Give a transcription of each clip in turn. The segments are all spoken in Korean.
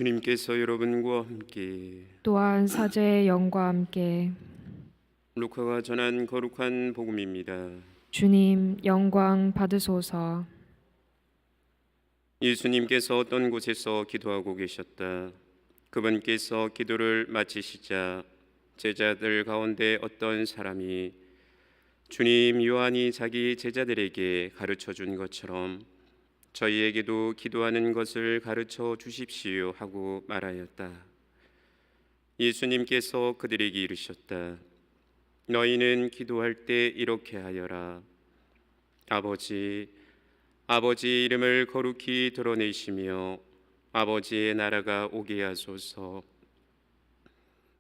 주님께서 여러분과 함께 또한 사제의 영과 함께 루카가 전한 거룩한 복음입니다. 주님 영광 받으소서. 예수님께서 어떤 곳에서 기도하고 계셨다. 그분께서 기도를 마치시자 제자들 가운데 어떤 사람이 주님, 요한이 자기 제자들에게 가르쳐 준 것처럼 저희에게도 기도하는 것을 가르쳐 주십시오 하고 말하였다. 예수님께서 그들에게 이르셨다. 너희는 기도할 때 이렇게 하여라. 아버지 이름을 거룩히 드러내시며 아버지의 나라가 오게 하소서.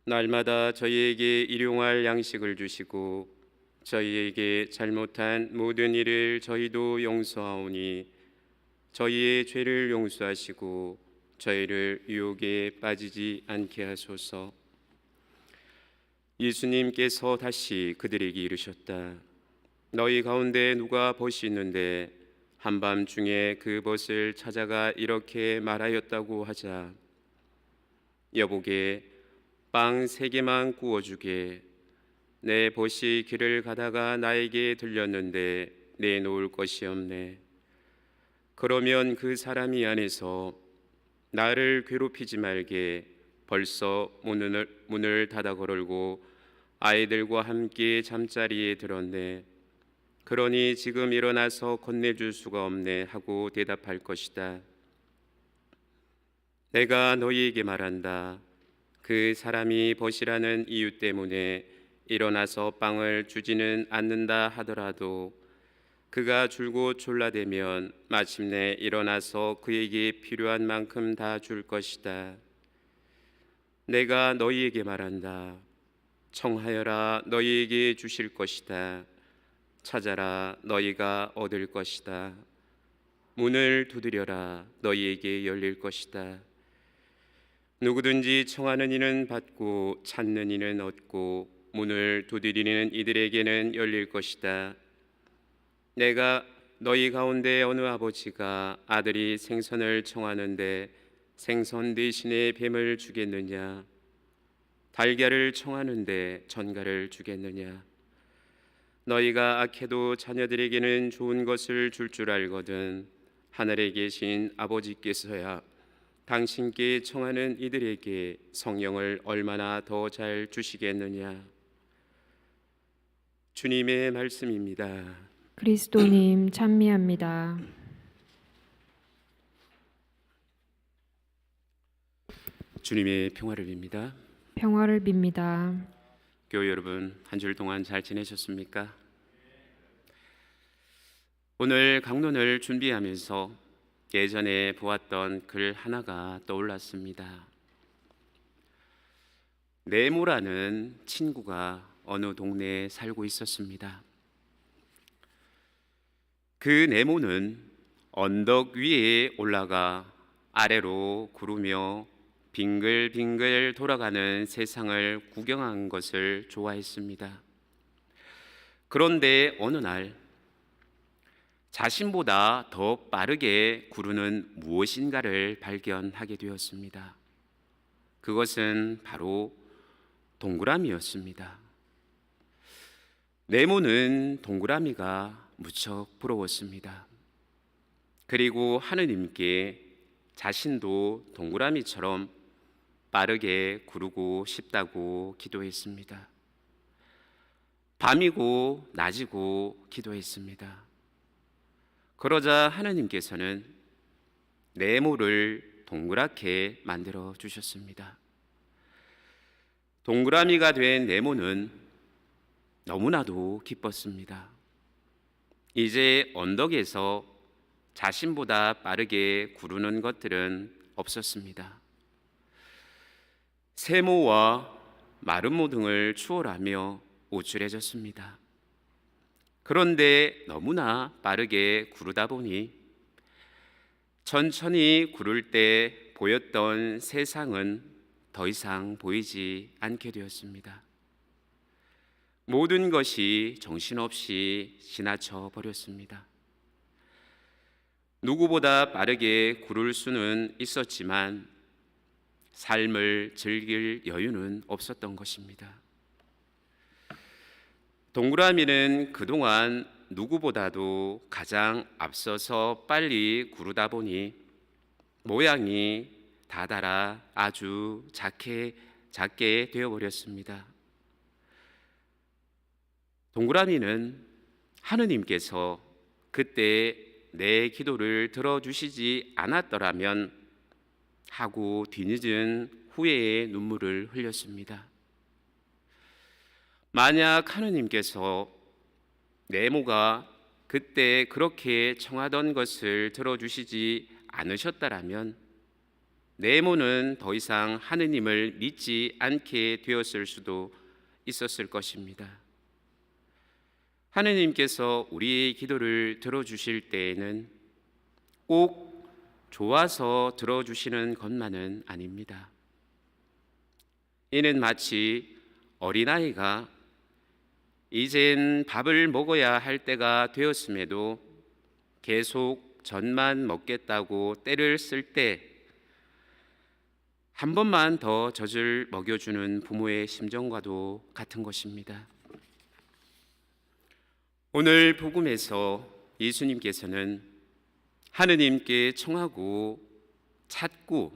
날마다 저희에게 일용할 양식을 주시고 저희에게 잘못한 모든 일을 저희도 용서하오니 저희의 죄를 용서하시고 저희를 유혹에 빠지지 않게 하소서. 예수님께서 다시 그들에게 이르셨다. 너희 가운데 누가 벗이 있는데 한밤중에 그 벗을 찾아가 이렇게 말하였다고 하자. 여보게 빵 3개만 구워주게. 내 벗이 길을 가다가 나에게 들렸는데 내놓을 것이 없네. 그러면 그 사람이 안에서 나를 괴롭히지 말게 벌써 문을 닫아 걸고 아이들과 함께 잠자리에 들었네. 그러니 지금 일어나서 건네줄 수가 없네 하고 대답할 것이다. 내가 너희에게 말한다. 그 사람이 벗이라는 이유 때문에 일어나서 빵을 주지는 않는다 하더라도 그가 줄곧 졸라대면 마침내 일어나서 그에게 필요한 만큼 다 줄 것이다. 내가 너희에게 말한다. 청하여라 너희에게 주실 것이다. 찾아라 너희가 얻을 것이다. 문을 두드려라 너희에게 열릴 것이다. 누구든지 청하는 이는 받고 찾는 이는 얻고 문을 두드리는 이들에게는 열릴 것이다. 내가 너희 가운데 어느 아버지가 아들이 생선을 청하는데 생선 대신에 뱀을 주겠느냐? 달걀을 청하는데 전갈을 주겠느냐? 너희가 악해도 자녀들에게는 좋은 것을 줄 알거든 하늘에 계신 아버지께서야 당신께 청하는 이들에게 성령을 얼마나 더 잘 주시겠느냐? 주님의 말씀입니다. 그리스도님 찬미합니다. 주님의 평화를 빕니다. 평화를 빕니다. 교회 여러분, 한 주일 동안 잘 지내셨습니까? 오늘 강론을 준비하면서 예전에 보았던 글 하나가 떠올랐습니다. 네모라는 친구가 어느 동네에 살고 있었습니다. 그 네모는 언덕 위에 올라가 아래로 구르며 빙글빙글 돌아가는 세상을 구경하는 것을 좋아했습니다. 그런데 어느 날 자신보다 더 빠르게 구르는 무엇인가를 발견하게 되었습니다. 그것은 바로 동그라미였습니다. 네모는 동그라미가 무척 부러웠습니다. 그리고 하느님께 자신도 동그라미처럼 빠르게 구르고 싶다고 기도했습니다. 밤이고 낮이고 기도했습니다. 그러자 하느님께서는 네모를 동그랗게 만들어 주셨습니다. 동그라미가 된 네모는 너무나도 기뻤습니다. 이제 언덕에서 자신보다 빠르게 구르는 것들은 없었습니다. 세모와 마름모 등을 추월하며 우쭐해졌습니다. 그런데 너무나 빠르게 구르다 보니 천천히 구를 때 보였던 세상은 더 이상 보이지 않게 되었습니다. 모든 것이 정신없이 지나쳐 버렸습니다. 누구보다 빠르게 구를 수는 있었지만 삶을 즐길 여유는 없었던 것입니다. 동그라미는 그동안 누구보다도 가장 앞서서 빨리 구르다 보니 모양이 다달아 아주 작게 되어버렸습니다. 동그라미는 하느님께서 그때 내 기도를 들어주시지 않았더라면 하고 뒤늦은 후회의 눈물을 흘렸습니다. 만약 하느님께서 네모가 그때 그렇게 청하던 것을 들어주시지 않으셨다라면 네모는 더 이상 하느님을 믿지 않게 되었을 수도 있었을 것입니다. 하느님께서 우리의 기도를 들어주실 때에는 꼭 좋아서 들어주시는 것만은 아닙니다. 이는 마치 어린아이가 이젠 밥을 먹어야 할 때가 되었음에도 계속 젖만 먹겠다고 때를 쓸 때 한 번만 더 젖을 먹여주는 부모의 심정과도 같은 것입니다. 오늘 복음에서 예수님께서는 하느님께 청하고 찾고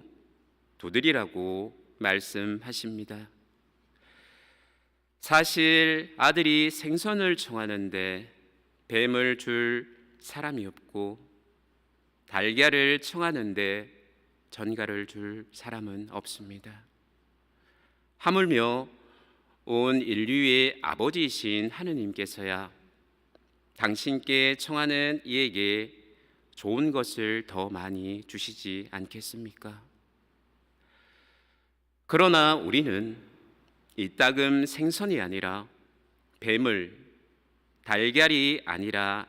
두드리라고 말씀하십니다. 사실 아들이 생선을 청하는데 뱀을 줄 사람이 없고 달걀을 청하는데 전갈을 줄 사람은 없습니다. 하물며 온 인류의 아버지이신 하느님께서야 당신께 청하는 이에게 좋은 것을 더 많이 주시지 않겠습니까? 그러나 우리는 이따금 생선이 아니라 뱀을, 달걀이 아니라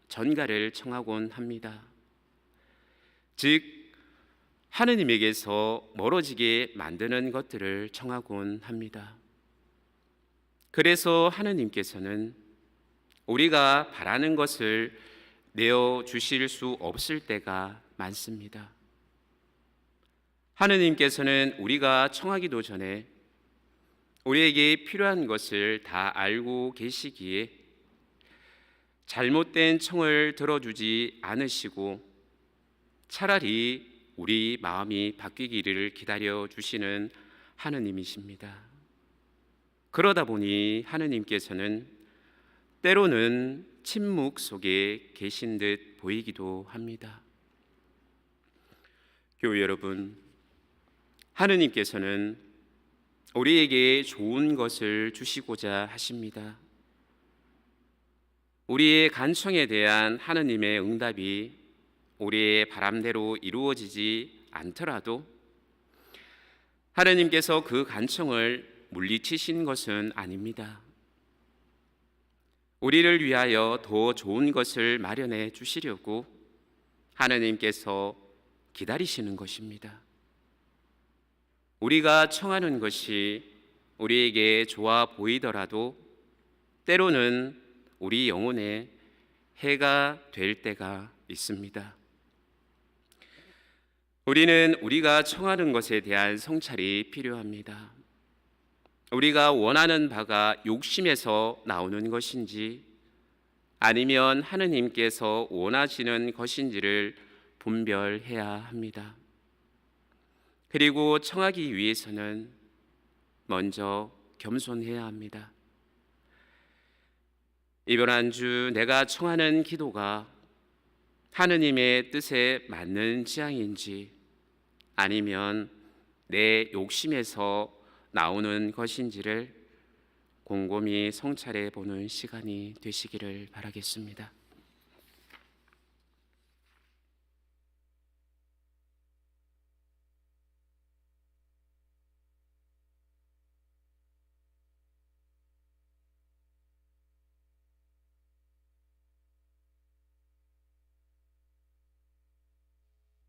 전갈을 청하곤 합니다. 즉 하느님에게서 멀어지게 만드는 것들을 청하곤 합니다. 그래서 하느님께서는 우리가 바라는 것을 내어주실 수 없을 때가 많습니다. 하느님께서는 우리가 청하기도 전에 우리에게 필요한 것을 다 알고 계시기에 잘못된 청을 들어주지 않으시고 차라리 우리 마음이 바뀌기를 기다려 주시는 하느님이십니다. 그러다 보니 하느님께서는 때로는 침묵 속에 계신 듯 보이기도 합니다. 교회 여러분, 하느님께서는 우리에게 좋은 것을 주시고자 하십니다. 우리의 간청에 대한 하느님의 응답이 우리의 바람대로 이루어지지 않더라도 하느님께서 그 간청을 물리치신 것은 아닙니다. 우리를 위하여 더 좋은 것을 마련해 주시려고 하느님께서 기다리시는 것입니다. 우리가 청하는 것이 우리에게 좋아 보이더라도 때로는 우리 영혼에 해가 될 때가 있습니다. 우리는 우리가 청하는 것에 대한 성찰이 필요합니다. 우리가 원하는 바가 욕심에서 나오는 것인지 아니면 하느님께서 원하시는 것인지를 분별해야 합니다. 그리고 청하기 위해서는 먼저 겸손해야 합니다. 이번 한 주 내가 청하는 기도가 하느님의 뜻에 맞는 지향인지 아니면 내 욕심에서 나오는 것인지를 곰곰이 성찰해 보는 시간이 되시기를 바라겠습니다.